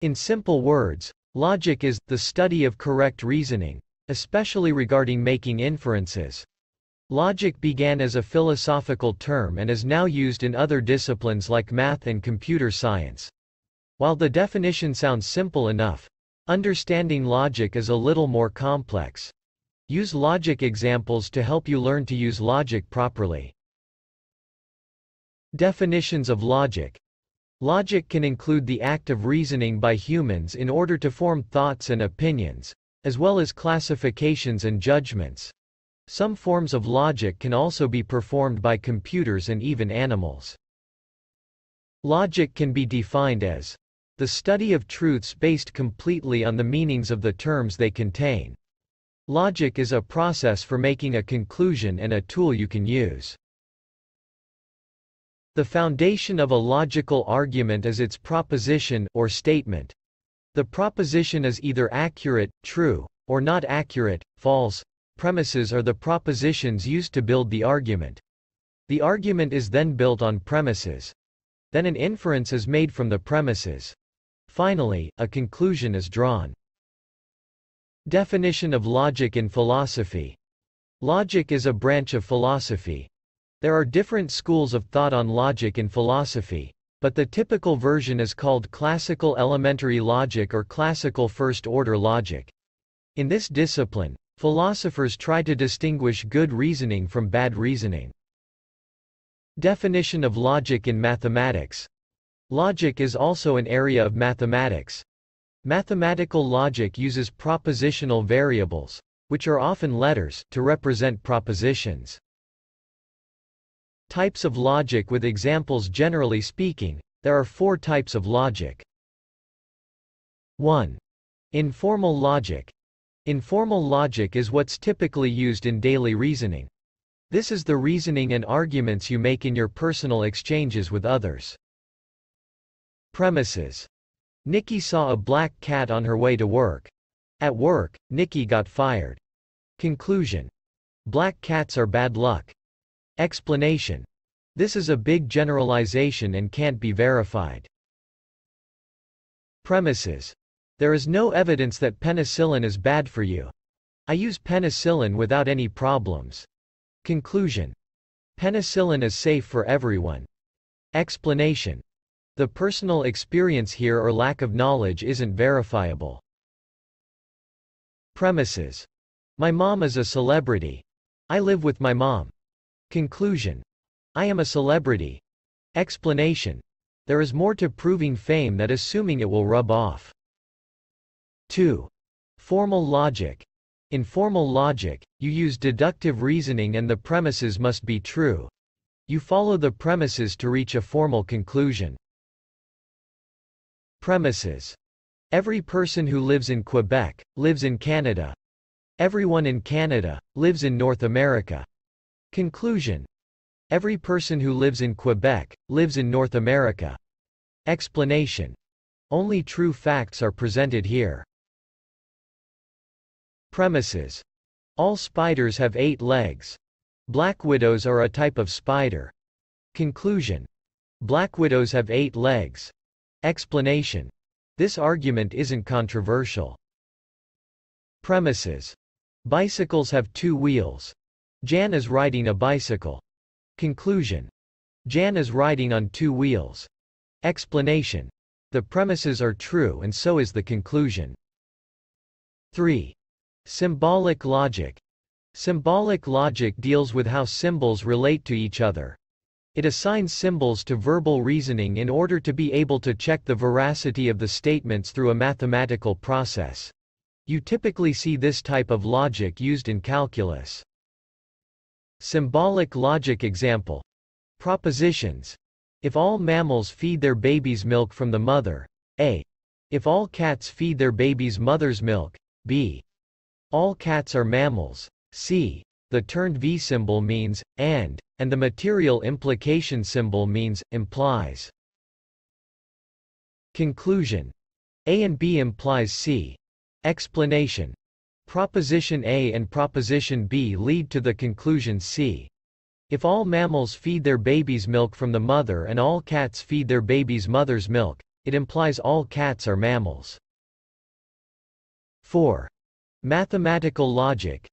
In simple words, logic is the study of correct reasoning, especially regarding making inferences. Logic began as a philosophical term and is now used in other disciplines like math and computer science. While the definition sounds simple enough, understanding logic is a little more complex. Use logic examples to help you learn to use logic properly. Definitions of logic. Logic can include the act of reasoning by humans in order to form thoughts and opinions, as well as classifications and judgments. Some forms of logic can also be performed by computers and even animals. Logic can be defined as the study of truths based completely on the meanings of the terms they contain. Logic is a process for making a conclusion and a tool you can use. The foundation of a logical argument is its proposition, or statement. The proposition is either accurate, true, or not accurate, false. Premises are the propositions used to build the argument. The argument is then built on premises. Then an inference is made from the premises. Finally, a conclusion is drawn. Definition of logic in philosophy. Logic is a branch of philosophy. There are different schools of thought on logic in philosophy, but the typical version is called classical elementary logic or classical first-order logic. In this discipline, philosophers try to distinguish good reasoning from bad reasoning. Definition of logic in mathematics. Logic is also an area of mathematics. Mathematical logic uses propositional variables, which are often letters, to represent propositions. Types of logic with examples. Generally speaking, there are 4 types of logic. 1. Informal logic. Informal logic is what's typically used in daily reasoning. This is the reasoning and arguments you make in your personal exchanges with others. Premises. Nikki saw a black cat on her way to work. At work, Nikki got fired. Conclusion. Black cats are bad luck. Explanation. This is a big generalization and can't be verified. Premises. There is no evidence that penicillin is bad for you. I use penicillin without any problems. Conclusion. Penicillin is safe for everyone. Explanation. The personal experience here or lack of knowledge isn't verifiable. Premises. My mom is a celebrity. I live with my mom. Conclusion. I am a celebrity. Explanation. There is more to proving fame than assuming it will rub off. 2. Formal logic. In formal logic, you use deductive reasoning and the premises must be true. You follow the premises to reach a formal conclusion. Premises. Every person who lives in Quebec, lives in Canada. Everyone in Canada, lives in North America. Conclusion. Every person who lives in Quebec, lives in North America. Explanation. Only true facts are presented here. Premises. All spiders have 8 legs. Black widows are a type of spider. Conclusion. Black widows have 8 legs. Explanation. This argument isn't controversial. Premises. Bicycles have 2 wheels. Jan is riding a bicycle. Conclusion. Jan is riding on 2 wheels. Explanation. The premises are true and so is the conclusion. 3. Symbolic logic. Symbolic logic deals with how symbols relate to each other. It assigns symbols to verbal reasoning in order to be able to check the veracity of the statements through a mathematical process. You typically see this type of logic used in calculus. Symbolic logic example. Propositions. If all mammals feed their babies milk from the mother, A. If all cats feed their babies mother's milk, B. All cats are mammals, C. The turned V symbol means, and the material implication symbol means, implies. Conclusion. A and B implies C. Explanation. Proposition A and Proposition B lead to the conclusion C. If all mammals feed their babies milk from the mother and all cats feed their babies mother's milk, it implies all cats are mammals. 4. Mathematical logic.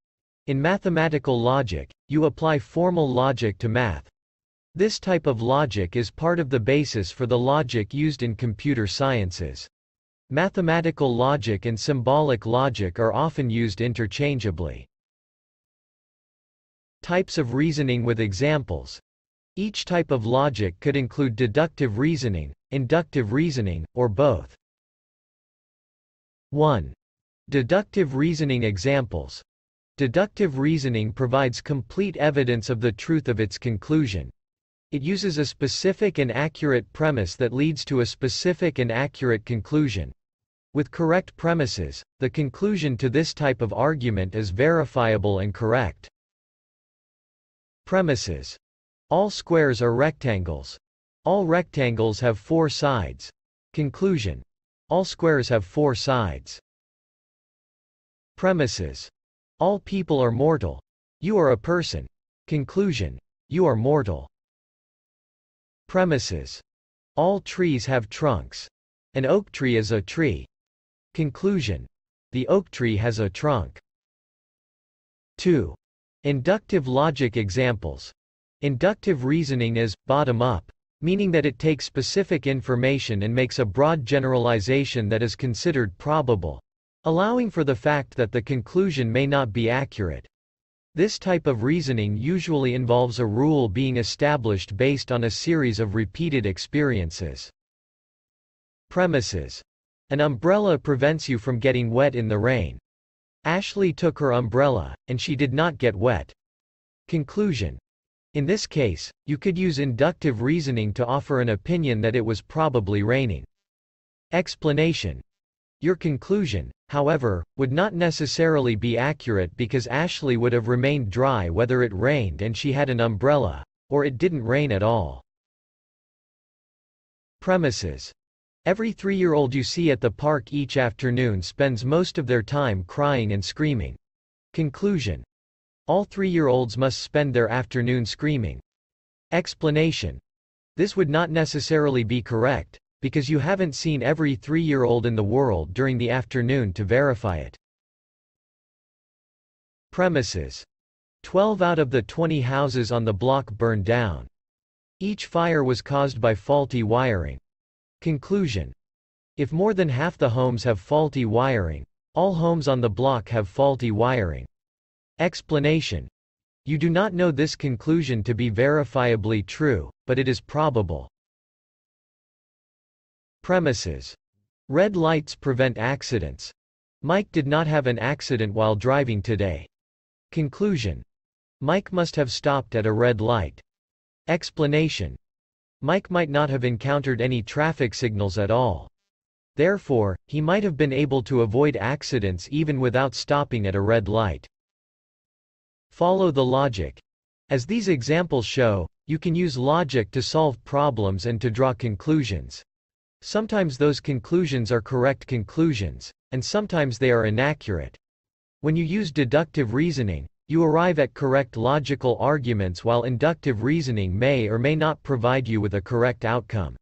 In mathematical logic, you apply formal logic to math. This type of logic is part of the basis for the logic used in computer sciences. Mathematical logic and symbolic logic are often used interchangeably. Types of reasoning with examples. Each type of logic could include deductive reasoning, inductive reasoning, or both. 1. Deductive reasoning examples. Deductive reasoning provides complete evidence of the truth of its conclusion. It uses a specific and accurate premise that leads to a specific and accurate conclusion. With correct premises, the conclusion to this type of argument is verifiable and correct. Premises. All squares are rectangles. All rectangles have 4 sides. Conclusion. All squares have 4 sides. Premises. All people are mortal. You are a person. Conclusion. You are mortal. Premises. All trees have trunks. An oak tree is a tree. Conclusion. The oak tree has a trunk. 2. Inductive logic examples. Inductive reasoning is bottom-up, meaning that it takes specific information and makes a broad generalization that is considered probable, allowing for the fact that the conclusion may not be accurate. This type of reasoning usually involves a rule being established based on a series of repeated experiences. Premises. An umbrella prevents you from getting wet in the rain. Ashley took her umbrella, and she did not get wet. Conclusion. In this case, you could use inductive reasoning to offer an opinion that it was probably raining. Explanation. Your conclusion, however, would not necessarily be accurate because Ashley would have remained dry whether it rained and she had an umbrella, or it didn't rain at all. Premises. Every 3-year-old you see at the park each afternoon spends most of their time crying and screaming. Conclusion. All 3-year-olds must spend their afternoon screaming. Explanation. This would not necessarily be correct, because you haven't seen every 3-year-old in the world during the afternoon to verify it. Premises. 12 out of the 20 houses on the block burned down. Each fire was caused by faulty wiring. Conclusion. If more than half the homes have faulty wiring, all homes on the block have faulty wiring. Explanation. You do not know this conclusion to be verifiably true, but it is probable. Premises. Red lights prevent accidents. Mike did not have an accident while driving today. Conclusion. Mike must have stopped at a red light. Explanation. Mike might not have encountered any traffic signals at all. Therefore, he might have been able to avoid accidents even without stopping at a red light. Follow the logic. As these examples show, you can use logic to solve problems and to draw conclusions. Sometimes those conclusions are correct conclusions, and sometimes they are inaccurate. When you use deductive reasoning, you arrive at correct logical arguments while inductive reasoning may or may not provide you with a correct outcome.